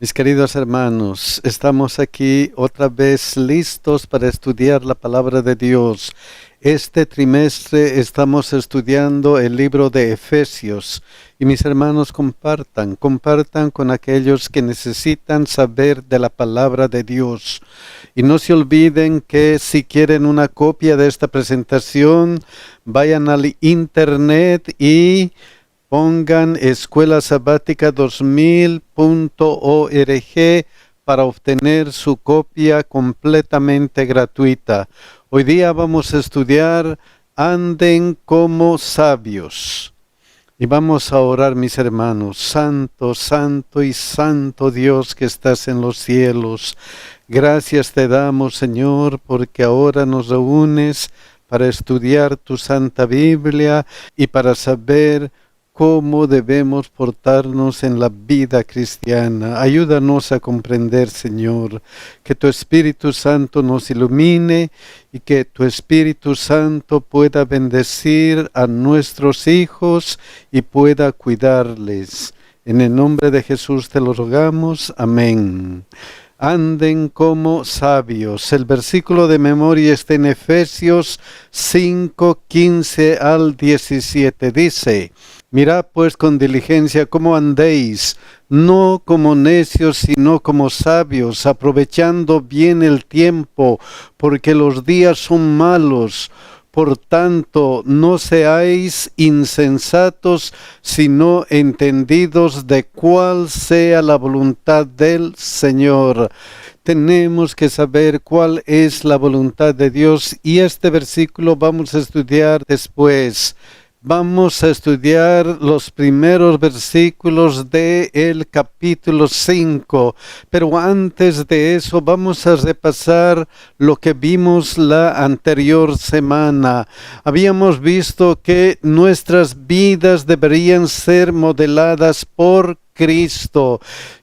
Mis queridos hermanos, estamos aquí otra vez listos para estudiar la palabra de Dios. Este trimestre estamos estudiando el libro de Efesios y mis hermanos compartan con aquellos que necesitan saber de la palabra de Dios. Y no se olviden que si quieren una copia de esta presentación, vayan al internet y pongan escuelasabática2000.org para obtener su copia completamente gratuita. Hoy día vamos a estudiar Anden como sabios. Y vamos a orar, mis hermanos. Santo, santo y santo Dios que estás en los cielos. Gracias te damos, Señor, porque ahora nos reúnes para estudiar tu Santa Biblia y para saber cómo debemos portarnos en la vida cristiana. Ayúdanos a comprender, Señor, que tu Espíritu Santo nos ilumine y que tu Espíritu Santo pueda bendecir a nuestros hijos y pueda cuidarles. En el nombre de Jesús te lo rogamos. Amén. Anden como sabios. El versículo de memoria está en Efesios 5, 15 al 17. Dice: Mirad pues con diligencia cómo andéis, no como necios, sino como sabios, aprovechando bien el tiempo, porque los días son malos. Por tanto, no seáis insensatos, sino entendidos de cuál sea la voluntad del Señor. Tenemos que saber cuál es la voluntad de Dios y este versículo vamos a estudiar después. Vamos a estudiar los primeros versículos del capítulo 5, pero antes de eso vamos a repasar lo que vimos la anterior semana. Habíamos visto que nuestras vidas deberían ser modeladas por Cristo,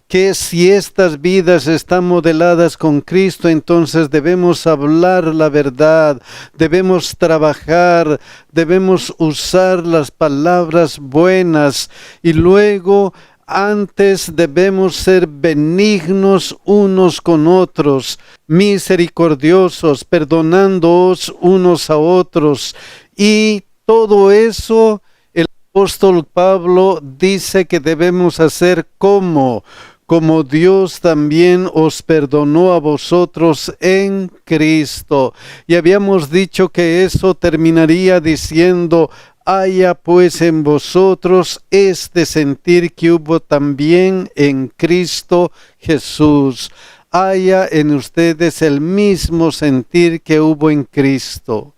que si estas vidas están modeladas con Cristo, entonces debemos hablar la verdad, debemos trabajar, debemos usar las palabras buenas y luego antes debemos ser benignos unos con otros, misericordiosos, perdonándoos unos a otros, y todo eso el apóstol Pablo dice que debemos hacer como Dios también os perdonó a vosotros en Cristo. Y habíamos dicho que eso terminaría diciendo: haya pues en vosotros este sentir que hubo también en Cristo Jesús. Haya en ustedes el mismo sentir que hubo en Cristo.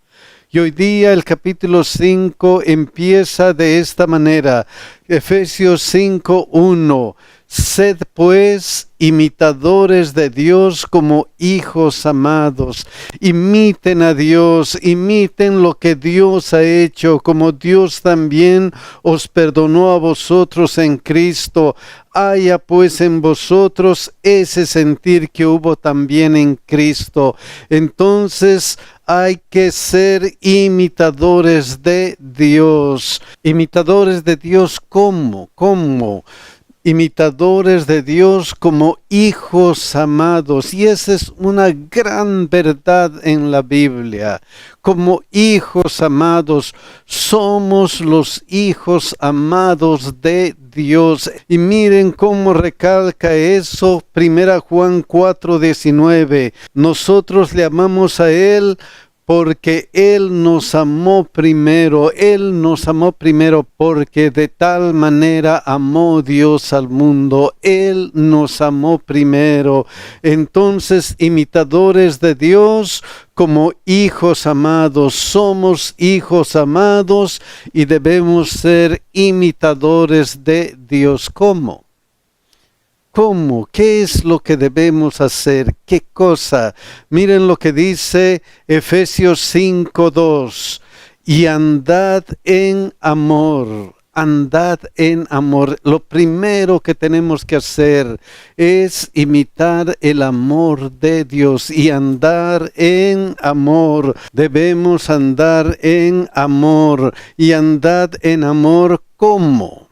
Y hoy día el capítulo 5 empieza de esta manera. Efesios 5:1. Sed pues imitadores de Dios como hijos amados. Imiten a Dios, imiten lo que Dios ha hecho, como Dios también os perdonó a vosotros en Cristo. Haya pues en vosotros ese sentir que hubo también en Cristo. Entonces hay que ser imitadores de Dios. ¿Imitadores de Dios cómo? Imitadores de Dios como hijos amados, y esa es una gran verdad en la Biblia. Como hijos amados, somos los hijos amados de Dios. Y miren cómo recalca eso 1 Juan 4:19. Nosotros le amamos a Él porque Él nos amó primero porque de tal manera amó Dios al mundo. Él nos amó primero. Entonces, imitadores de Dios como hijos amados, somos hijos amados y debemos ser imitadores de Dios. ¿Cómo? ¿Cómo? ¿Qué es lo que debemos hacer? ¿Qué cosa? Miren lo que dice Efesios 5:2. Y andad en amor. Andad en amor. Lo primero que tenemos que hacer es imitar el amor de Dios y andar en amor. Debemos andar en amor. Y andad en amor ¿cómo?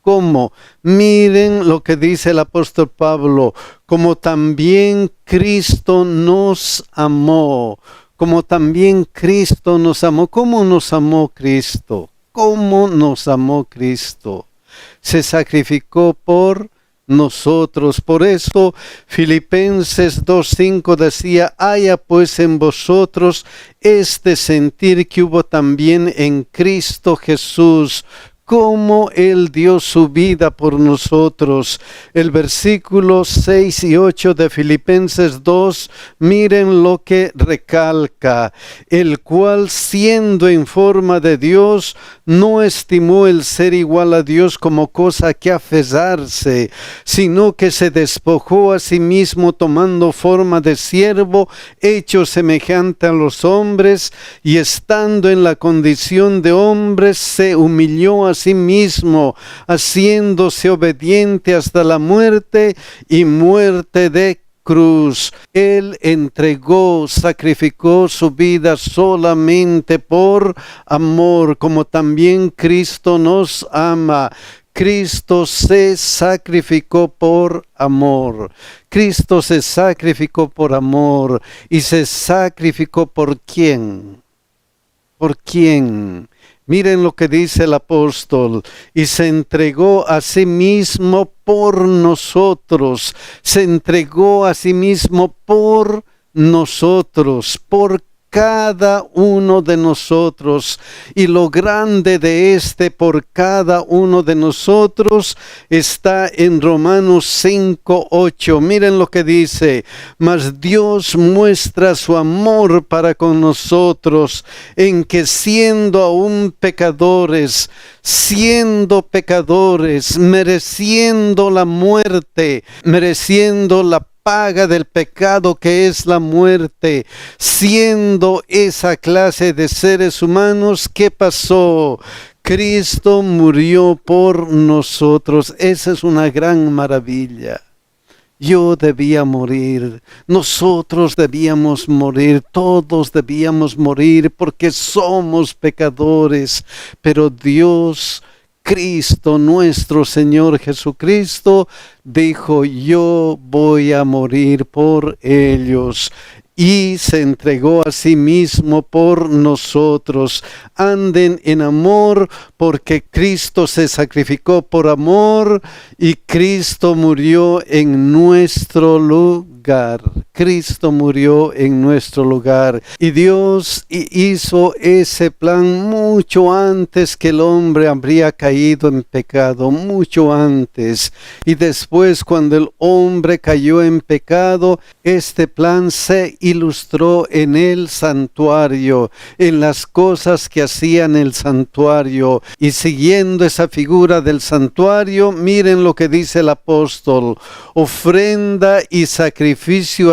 ¿cómo? Miren lo que dice el apóstol Pablo, como también Cristo nos amó, como también Cristo nos amó. ¿Cómo nos amó Cristo? ¿Cómo nos amó Cristo? Se sacrificó por nosotros. Por eso Filipenses 2:5 decía: haya pues en vosotros este sentir que hubo también en Cristo Jesús, como Él dio su vida por nosotros. El versículo 6 y 8 de Filipenses 2, miren lo que recalca: el cual, siendo en forma de Dios, no estimó el ser igual a Dios como cosa que aferrarse, sino que se despojó a sí mismo, tomando forma de siervo, hecho semejante a los hombres, y estando en la condición de hombre, se humilló a sí mismo, haciéndose obediente hasta la muerte y muerte de cruz. Él sacrificó su vida solamente por amor, como también Cristo nos ama. Cristo se sacrificó por amor. Cristo se sacrificó por amor. ¿Y se sacrificó por quién? ¿Por quién? Miren lo que dice el apóstol: y se entregó a sí mismo por nosotros. Se entregó a sí mismo por nosotros, por cada uno de nosotros. Y lo grande de este por cada uno de nosotros está en Romanos 5:8. Miren lo que dice: mas Dios muestra su amor para con nosotros, en que siendo aún pecadores, mereciendo la muerte, mereciendo la paga del pecado, que es la muerte, siendo esa clase de seres humanos, ¿qué pasó? Cristo murió por nosotros. Esa es una gran maravilla. Yo debía morir, nosotros debíamos morir, todos debíamos morir porque somos pecadores, pero Dios, Cristo, nuestro Señor Jesucristo, dijo: yo voy a morir por ellos. Y se entregó a sí mismo por nosotros. Anden en amor, porque Cristo se sacrificó por amor y Cristo murió en nuestro lugar. Cristo murió en nuestro lugar. Y Dios hizo ese plan mucho antes que el hombre habría caído en pecado, mucho antes. Y después, cuando el hombre cayó en pecado, este plan se ilustró en el santuario, en las cosas que hacían el santuario. Y siguiendo esa figura del santuario, miren lo que dice el apóstol: ofrenda y sacrificio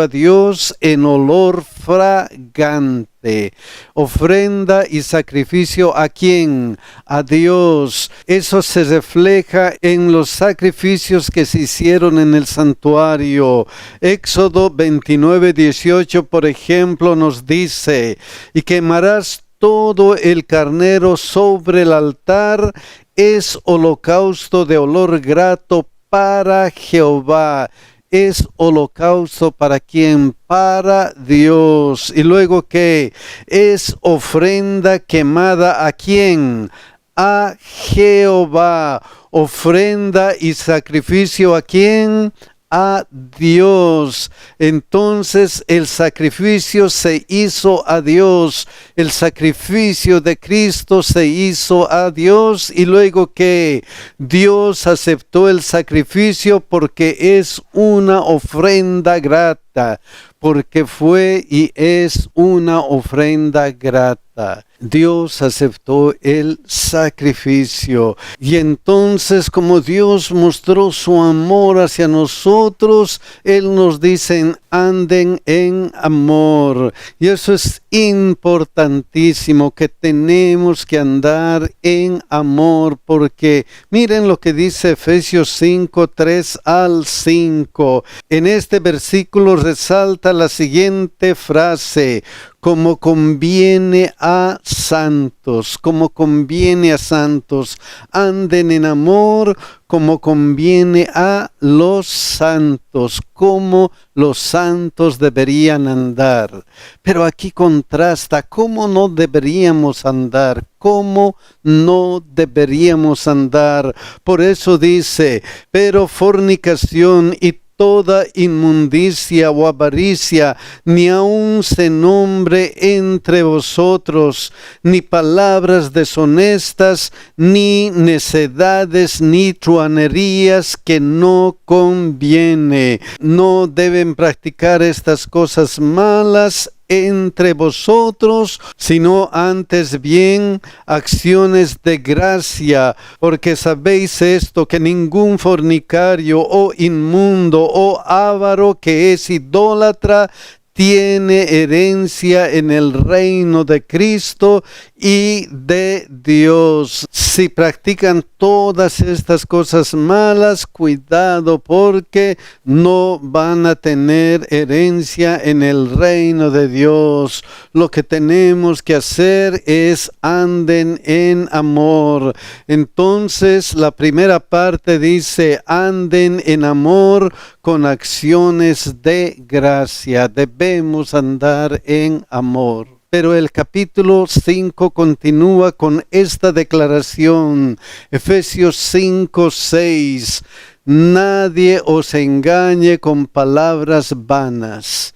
a Dios en olor fragante. Ofrenda y sacrificio, ¿a quién? A Dios. Eso se refleja en los sacrificios que se hicieron en el santuario. Éxodo 29:18, por ejemplo, nos dice: y quemarás todo el carnero sobre el altar, es holocausto de olor grato para Jehová. Es holocausto ¿para quién? Para Dios. Y luego, ¿qué? Es ofrenda quemada, ¿a quién? A Jehová. Ofrenda y sacrificio, ¿a quién? A Dios. Entonces el sacrificio se hizo a Dios. El sacrificio de Cristo se hizo a Dios. Y luego que Dios aceptó el sacrificio porque es una ofrenda grata. Porque fue y es una ofrenda grata. Dios aceptó el sacrificio. Y entonces, como Dios mostró su amor hacia nosotros, Él nos dice: anden en amor. Y eso es importantísimo, que tenemos que andar en amor, porque miren lo que dice Efesios 5:3-5. En este versículo resalta la siguiente frase: como conviene a santos, como conviene a santos. Anden en amor como conviene a los santos, como los santos deberían andar. Pero aquí contrasta cómo no deberíamos andar, cómo no deberíamos andar. Por eso dice, pero fornicación y toda inmundicia o avaricia, ni aun se nombre entre vosotros, ni palabras deshonestas, ni necedades, ni truhanerías que no conviene. No deben practicar estas cosas malas entre vosotros, sino antes bien acciones de gracia, porque sabéis esto, que ningún fornicario o inmundo o avaro que es idólatra tiene herencia en el reino de Cristo y de Dios. Si practican todas estas cosas malas, cuidado, porque no van a tener herencia en el reino de Dios. Lo que tenemos que hacer es anden en amor. Entonces, la primera parte dice, anden en amor con acciones de gracia. Debemos andar en amor. Pero el capítulo 5 continúa con esta declaración. Efesios 5:6. Nadie os engañe con palabras vanas.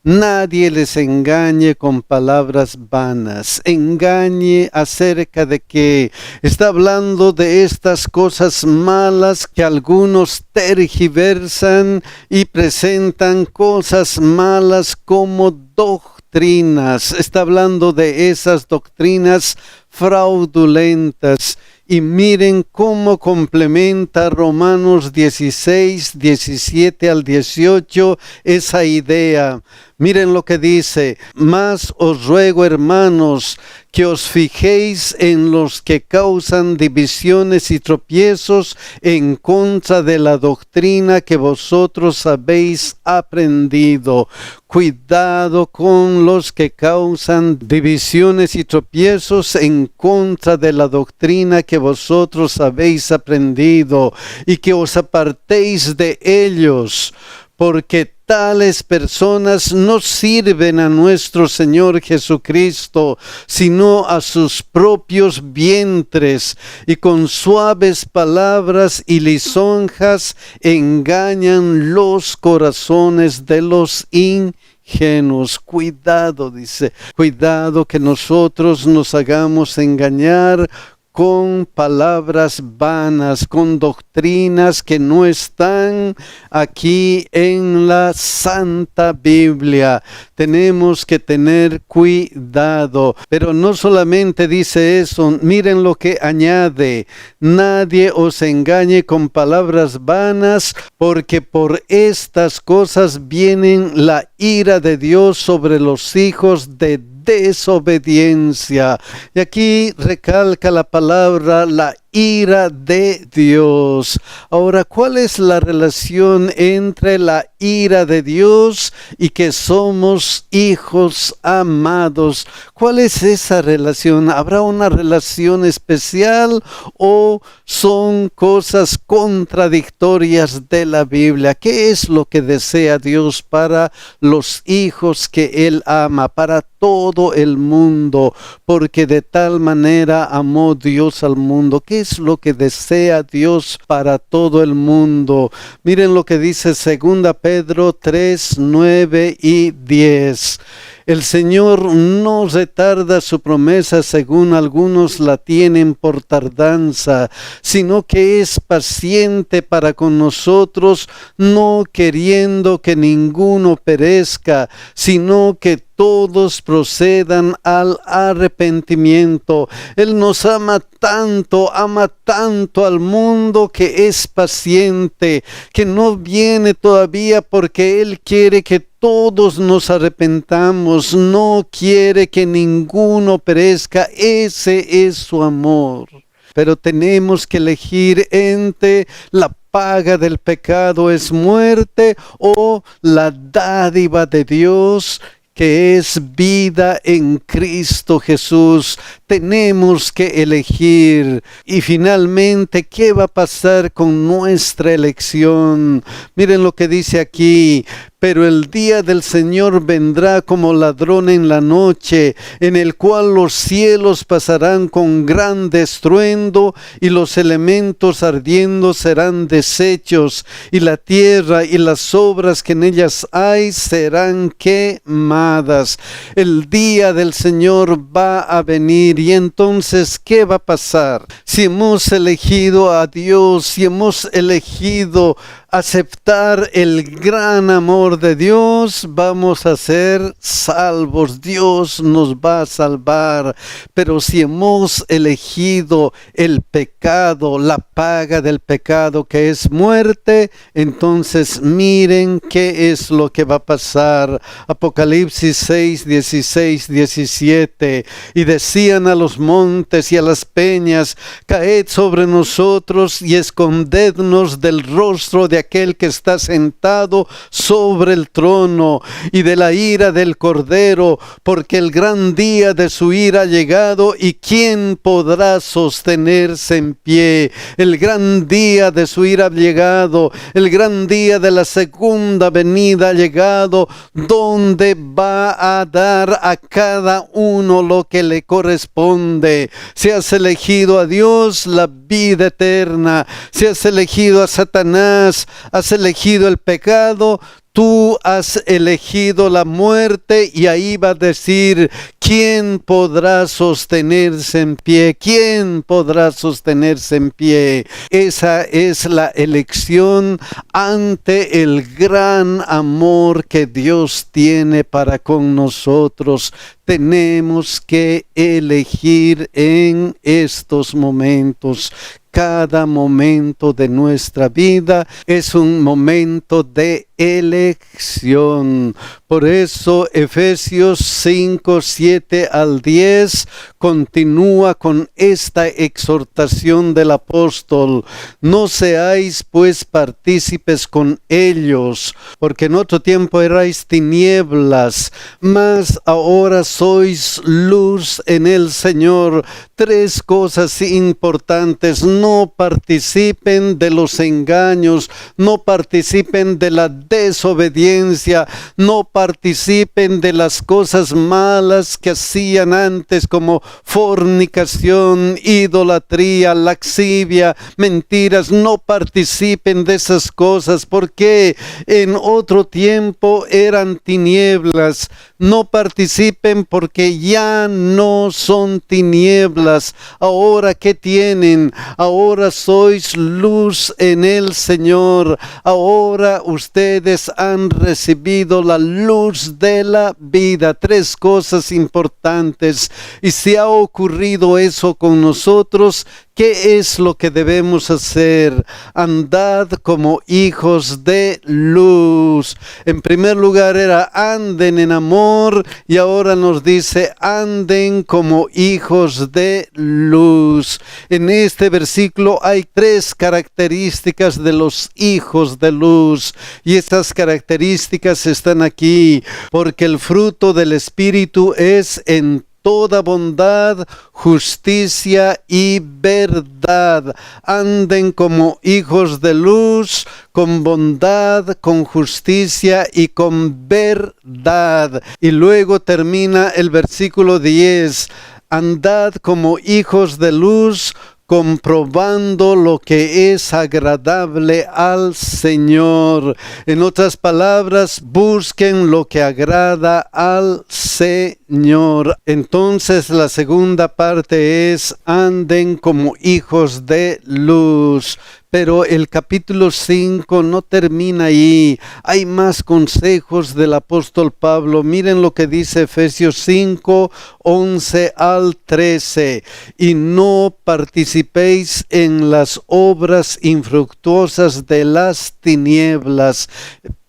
Nadie les engañe con palabras vanas. Engañe acerca de que está hablando de estas cosas malas que algunos tergiversan y presentan cosas malas como doctrinas. Está hablando de esas doctrinas fraudulentas. Y miren cómo complementa Romanos 16, 17 al 18 esa idea. Miren lo que dice: mas os ruego, hermanos, que os fijéis en los que causan divisiones y tropiezos en contra de la doctrina que vosotros habéis aprendido. Cuidado con los que causan divisiones y tropiezos en contra de la doctrina que vosotros habéis aprendido, y que os apartéis de ellos, porque tales personas no sirven a nuestro Señor Jesucristo, sino a sus propios vientres, y con suaves palabras y lisonjas engañan los corazones de los ingenuos. Cuidado, dice, cuidado que nosotros nos hagamos engañar con palabras vanas, con doctrinas que no están aquí en la Santa Biblia. Tenemos que tener cuidado. Pero no solamente dice eso, miren lo que añade: nadie os engañe con palabras vanas, porque por estas cosas viene la ira de Dios sobre los hijos de desobediencia. Y aquí recalca la palabra la ira de Dios. Ahora, ¿cuál es la relación entre la ira de Dios y que somos hijos amados? ¿Cuál es esa relación? ¿Habrá una relación especial o son cosas contradictorias de la Biblia? ¿Qué es lo que desea Dios para los hijos que Él ama, para todo el mundo? Porque de tal manera amó Dios al mundo. ¿Qué es lo que desea Dios para todo el mundo? Miren lo que dice 2 Pedro 3, 9 y 10. El Señor no retarda su promesa, según algunos la tienen por tardanza, sino que es paciente para con nosotros, no queriendo que ninguno perezca, sino que todos procedan al arrepentimiento. Él nos ama tanto al mundo, que es paciente, que no viene todavía porque Él quiere que todos nos arrepentamos, no quiere que ninguno perezca. Ese es su amor. Pero tenemos que elegir entre la paga del pecado es muerte o la dádiva de Dios que es vida en Cristo Jesús. Tenemos que elegir. Y finalmente, ¿qué va a pasar con nuestra elección? Miren lo que dice aquí. Pero el día del Señor vendrá como ladrón en la noche, en el cual los cielos pasarán con gran estruendo, y los elementos ardiendo serán deshechos, y la tierra y las obras que en ellas hay serán quemadas. El día del Señor va a venir, y entonces, ¿qué va a pasar? Si hemos elegido a Dios, si hemos elegido aceptar el gran amor de Dios, vamos a ser salvos. Dios nos va a salvar. Pero si hemos elegido el pecado, la paga del pecado, que es muerte, entonces miren qué es lo que va a pasar. Apocalipsis 6, 16, 17. Y decían a los montes y a las peñas: caed sobre nosotros y escondednos del rostro de aquel que está sentado sobre el trono y de la ira del Cordero, porque el gran día de su ira ha llegado, y ¿quién podrá sostenerse en pie? El gran día de su ira ha llegado, el gran día de la segunda venida ha llegado, donde va a dar a cada uno lo que le corresponde. Si has elegido a Dios, la vida eterna. Si has elegido a Satanás, has elegido el pecado, tú has elegido la muerte, y ahí va a decir: ¿quién podrá sostenerse en pie? ¿Quién podrá sostenerse en pie? Esa es la elección ante el gran amor que Dios tiene para con nosotros. Tenemos que elegir en estos momentos. Cada momento de nuestra vida es un momento de elección. Por eso Efesios 5, 7 al 10 continúa con esta exhortación del apóstol: no seáis pues partícipes con ellos, porque en otro tiempo erais tinieblas, mas ahora sois luz en el Señor. Tres cosas importantes: no participen de los engaños, no participen de la desobediencia, no participen de las cosas malas que hacían antes, como fornicación, idolatría, laxivia, mentiras. No participen de esas cosas, porque en otro tiempo eran tinieblas. No participen, porque ya no son tinieblas. Ahora, ¿qué tienen? Ahora sois luz en el Señor. Ahora ustedes han recibido la luz de la vida. Tres cosas importantes. Y si ha ocurrido eso con nosotros, ¿qué es lo que debemos hacer? Andad como hijos de luz. En primer lugar era: anden en amor, y ahora nos dice: anden como hijos de luz. En este versículo hay tres características de los hijos de luz, y estas características están aquí, porque el fruto del Espíritu es en toda bondad, justicia y verdad. Anden como hijos de luz, con bondad, con justicia y con verdad. Y luego termina el versículo 10. Andad como hijos de luz, comprobando lo que es agradable al Señor. En otras palabras, busquen lo que agrada al Señor. Entonces la segunda parte es: anden como hijos de luz. Pero el capítulo 5 no termina ahí. Hay más consejos del apóstol Pablo. Miren lo que dice Efesios 5, 11 al 13. Y no participéis en las obras infructuosas de las tinieblas.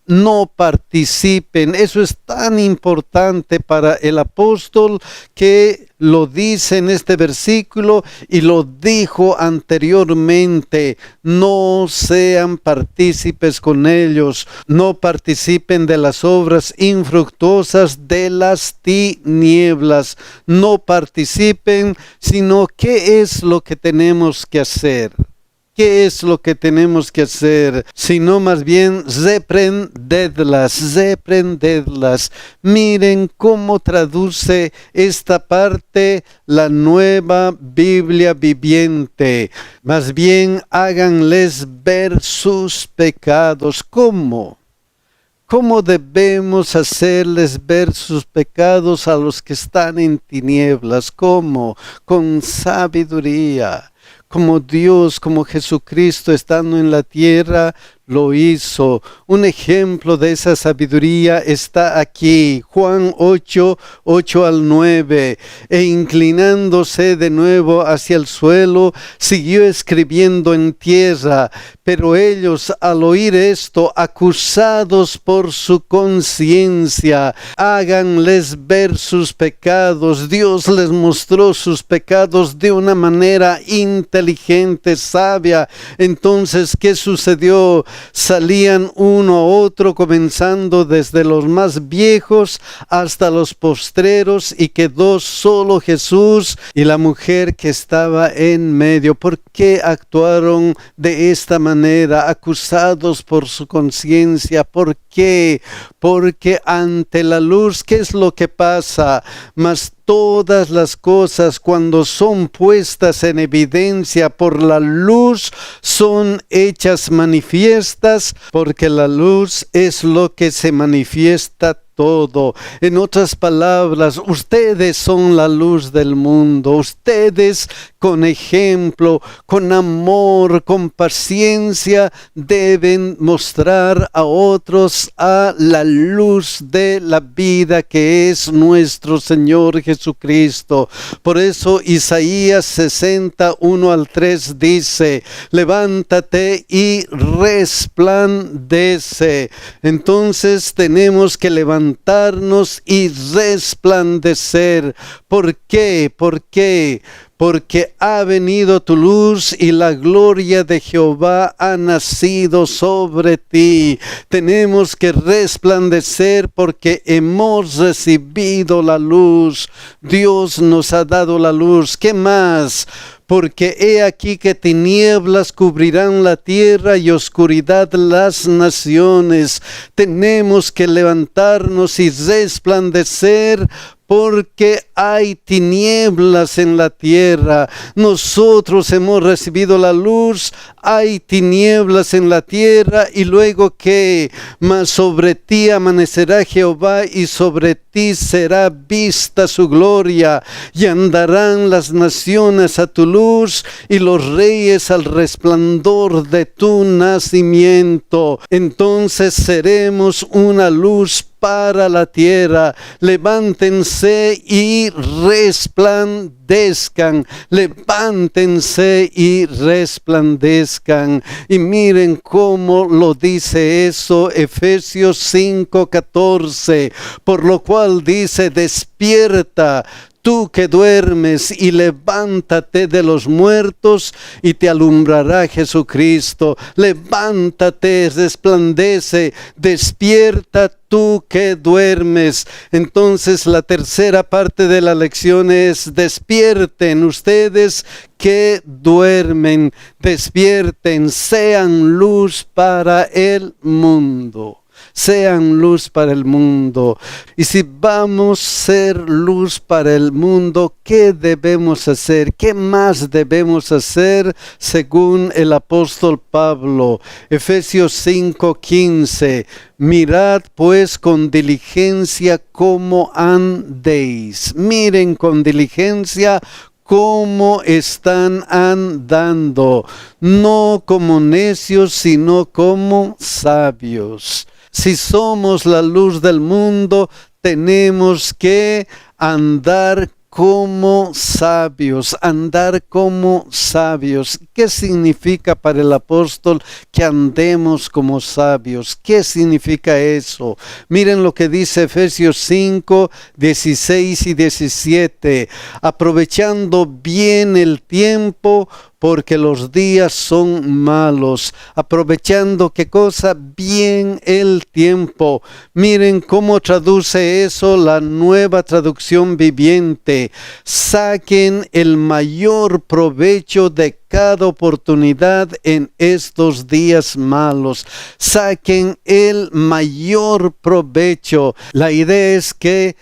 no participen. Eso es tan importante para el apóstol que lo dice en este versículo y lo dijo anteriormente. No sean partícipes con ellos, no participen de las obras infructuosas de las tinieblas. No participen, sino ¿qué es lo que tenemos que hacer? ¿Qué es lo que tenemos que hacer? Sino más bien reprendedlas. Miren cómo traduce esta parte la Nueva Biblia Viviente. Más bien háganles ver sus pecados. ¿Cómo? ¿Cómo debemos hacerles ver sus pecados a los que están en tinieblas? ¿Cómo? Con sabiduría. Como Dios, como Jesucristo estando en la tierra, lo hizo. Un ejemplo de esa sabiduría está aquí, Juan 8, 8 al 9. E inclinándose de nuevo hacia el suelo, siguió escribiendo en tierra. Pero ellos, al oír esto, acusados por su conciencia, háganles ver sus pecados. Dios les mostró sus pecados de una manera inteligente, sabia. Entonces, ¿qué sucedió? Salían uno a otro, comenzando desde los más viejos hasta los postreros, y quedó solo Jesús y la mujer que estaba en medio. ¿Por qué actuaron de esta manera, acusados por su conciencia? ¿Por qué? Porque ante la luz, ¿qué es lo que pasa? Mas todas las cosas, cuando son puestas en evidencia por la luz, son hechas manifiestas, porque la luz es lo que se manifiesta todo. En otras palabras, ustedes son la luz del mundo. Ustedes, con ejemplo, con amor, con paciencia, deben mostrar a otros a la luz de la vida que es nuestro Señor Jesucristo. Por eso Isaías 61 al 3 dice: levántate y resplandece. Entonces tenemos que levantarnos y resplandecer. ¿Por qué? ¿Por qué? Porque ha venido tu luz y la gloria de Jehová ha nacido sobre ti. Tenemos que resplandecer porque hemos recibido la luz. Dios nos ha dado la luz. ¿Qué más? Porque he aquí que tinieblas cubrirán la tierra y oscuridad las naciones. Tenemos que levantarnos y resplandecer, porque hay tinieblas en la tierra. Nosotros hemos recibido la luz, hay tinieblas en la tierra, y luego ¿qué? Mas sobre ti amanecerá Jehová, y sobre ti será vista su gloria, y andarán las naciones a tu luz, y los reyes al resplandor de tu nacimiento. Entonces seremos una luz para la tierra. Levántense y resplandezcan. Levántense y resplandezcan. Y miren cómo lo dice eso Efesios 5:14. Por lo cual dice: despierta, tú que duermes, y levántate de los muertos, y te alumbrará Jesucristo. Levántate, resplandece, despierta tú que duermes. Entonces la tercera parte de la lección es: despierten ustedes que duermen, despierten, sean luz para el mundo. Sean luz para el mundo. Y si vamos a ser luz para el mundo, ¿qué debemos hacer? ¿Qué más debemos hacer según el apóstol Pablo? Efesios 5:15. Mirad pues con diligencia cómo andéis. Miren con diligencia cómo están andando, no como necios, sino como sabios. Si somos la luz del mundo, tenemos que andar como sabios, andar como sabios. ¿Qué significa para el apóstol que andemos como sabios? ¿Qué significa eso? Miren lo que dice Efesios 5, 16 y 17. Aprovechando bien el tiempo, porque los días son malos. Aprovechando, ¿qué cosa? Bien el tiempo. Miren cómo traduce eso la Nueva Traducción Viviente. Saquen el mayor provecho de cada oportunidad en estos días malos. Saquen el mayor provecho. La idea es que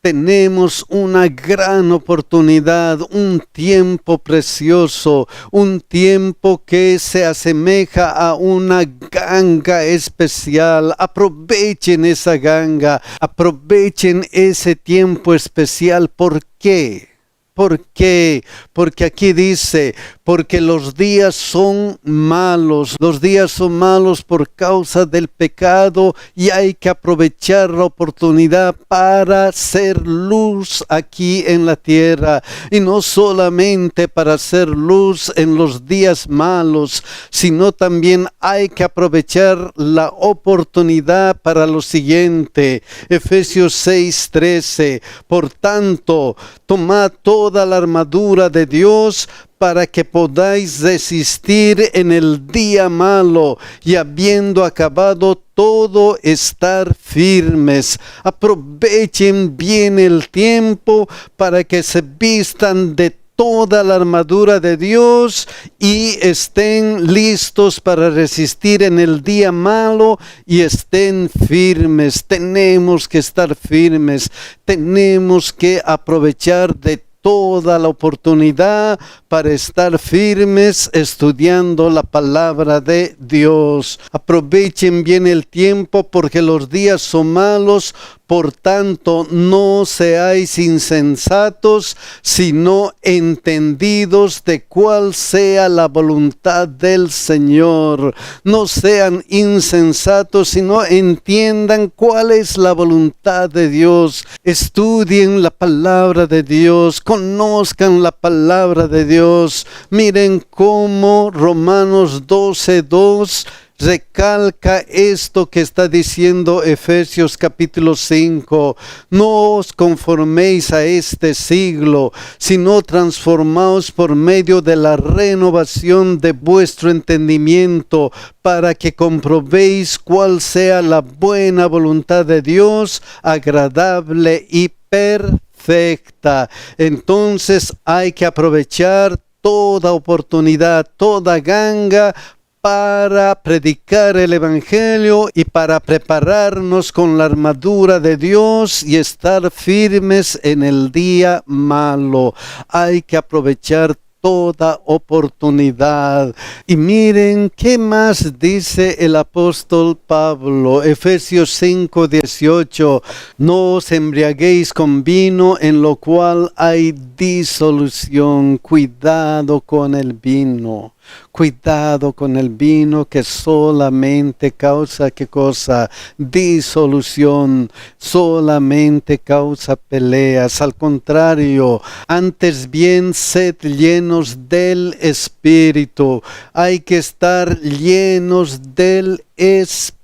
tenemos una gran oportunidad, un tiempo precioso, un tiempo que se asemeja a una ganga especial. Aprovechen esa ganga, aprovechen ese tiempo especial. ¿Por qué? ¿Por qué? Porque aquí dice, porque los días son malos. Los días son malos por causa del pecado y hay que aprovechar la oportunidad para ser luz aquí en la tierra. Y no solamente para ser luz en los días malos, sino también hay que aprovechar la oportunidad para lo siguiente. Efesios 6:13. Por tanto, tomad toda la armadura de Dios para que podáis resistir en el día malo y habiendo acabado todo, estar firmes. Aprovechen bien el tiempo para que se vistan de toda la armadura de Dios y estén listos para resistir en el día malo y estén firmes. Tenemos que estar firmes, tenemos que aprovechar de toda la oportunidad para estar firmes estudiando la palabra de Dios. Aprovechen bien el tiempo porque los días son malos. Por tanto, no seáis insensatos, sino entendidos de cuál sea la voluntad del Señor. No sean insensatos, sino entiendan cuál es la voluntad de Dios. Estudien la palabra de Dios, conozcan la palabra de Dios. Miren cómo Romanos 12:2 recalca esto que está diciendo Efesios capítulo 5. No os conforméis a este siglo, sino transformaos por medio de la renovación de vuestro entendimiento, para que comprobéis cuál sea la buena voluntad de Dios, agradable y perfecta. Entonces hay que aprovechar toda oportunidad, toda ganga, para predicar el Evangelio y para prepararnos con la armadura de Dios y estar firmes en el día malo. Hay que aprovechar toda oportunidad. Y miren qué más dice el apóstol Pablo. Efesios 5:18. No os embriaguéis con vino, en lo cual hay disolución. Cuidado con el vino. Cuidado con el vino, que solamente causa, ¿qué cosa? Disolución, solamente causa peleas. Al contrario, antes bien sed llenos del Espíritu. Hay que estar llenos del Espíritu.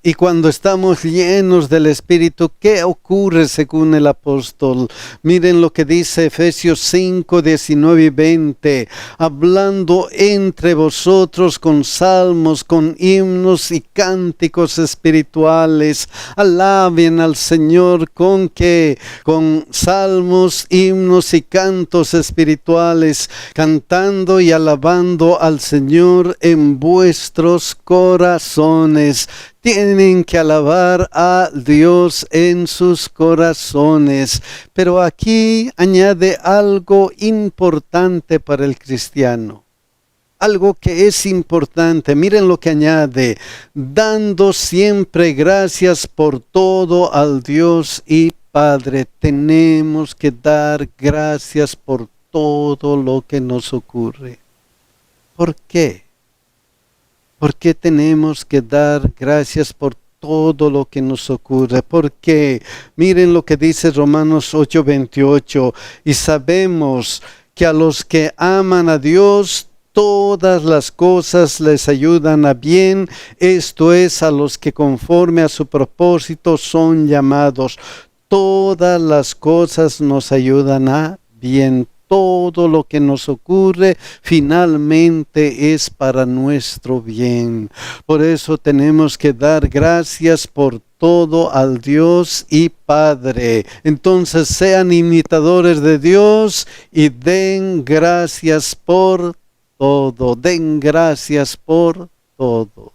Y cuando estamos llenos del Espíritu, ¿qué ocurre según el apóstol? Miren lo que dice Efesios 5:19 y 20. Hablando entre vosotros con salmos, con himnos y cánticos espirituales. Alaben al Señor con ¿qué? Con salmos, himnos y cantos espirituales, cantando y alabando al Señor en vuestros corazones. Tienen que alabar a Dios en sus corazones. Pero aquí añade algo importante para el cristiano. Algo que es importante. Miren lo que añade. Dando siempre gracias por todo al Dios y Padre. Tenemos que dar gracias por todo lo que nos ocurre. ¿Por qué? ¿Por qué tenemos que dar gracias por todo lo que nos ocurre. Porque miren lo que dice Romanos 8:28, y sabemos que a los que aman a Dios, todas las cosas les ayudan a bien, esto es, a los que conforme a su propósito son llamados. Todas las cosas nos ayudan a bien. Todo lo que nos ocurre finalmente es para nuestro bien. Por eso tenemos que dar gracias por todo al Dios y Padre. Entonces sean imitadores de Dios y den gracias por todo. Den gracias por todo.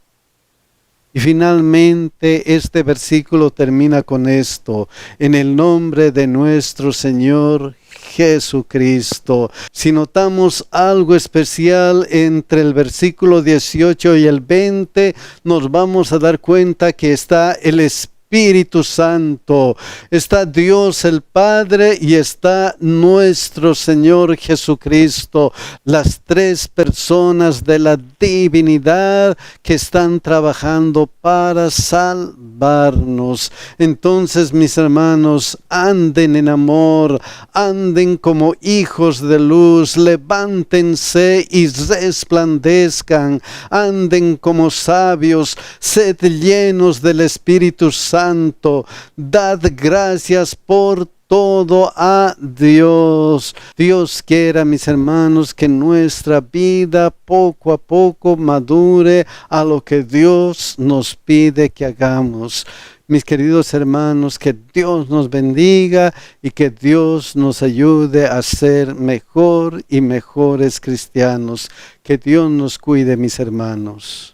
Y finalmente este versículo termina con esto: en el nombre de nuestro Señor Jesucristo. Si notamos algo especial entre el versículo 18 y el 20, nos vamos a dar cuenta que está el Espíritu Santo, está Dios el Padre y está nuestro Señor Jesucristo, las tres personas de la divinidad que están trabajando para salvarnos. Entonces, mis hermanos, anden en amor, anden como hijos de luz, levántense y resplandezcan, anden como sabios, sed llenos del Espíritu Santo. Dad gracias por todo a Dios. Dios quiera, mis hermanos, que nuestra vida poco a poco madure a lo que Dios nos pide que hagamos. Mis queridos hermanos, que Dios nos bendiga y que Dios nos ayude a ser mejor y mejores cristianos. Que Dios nos cuide, mis hermanos.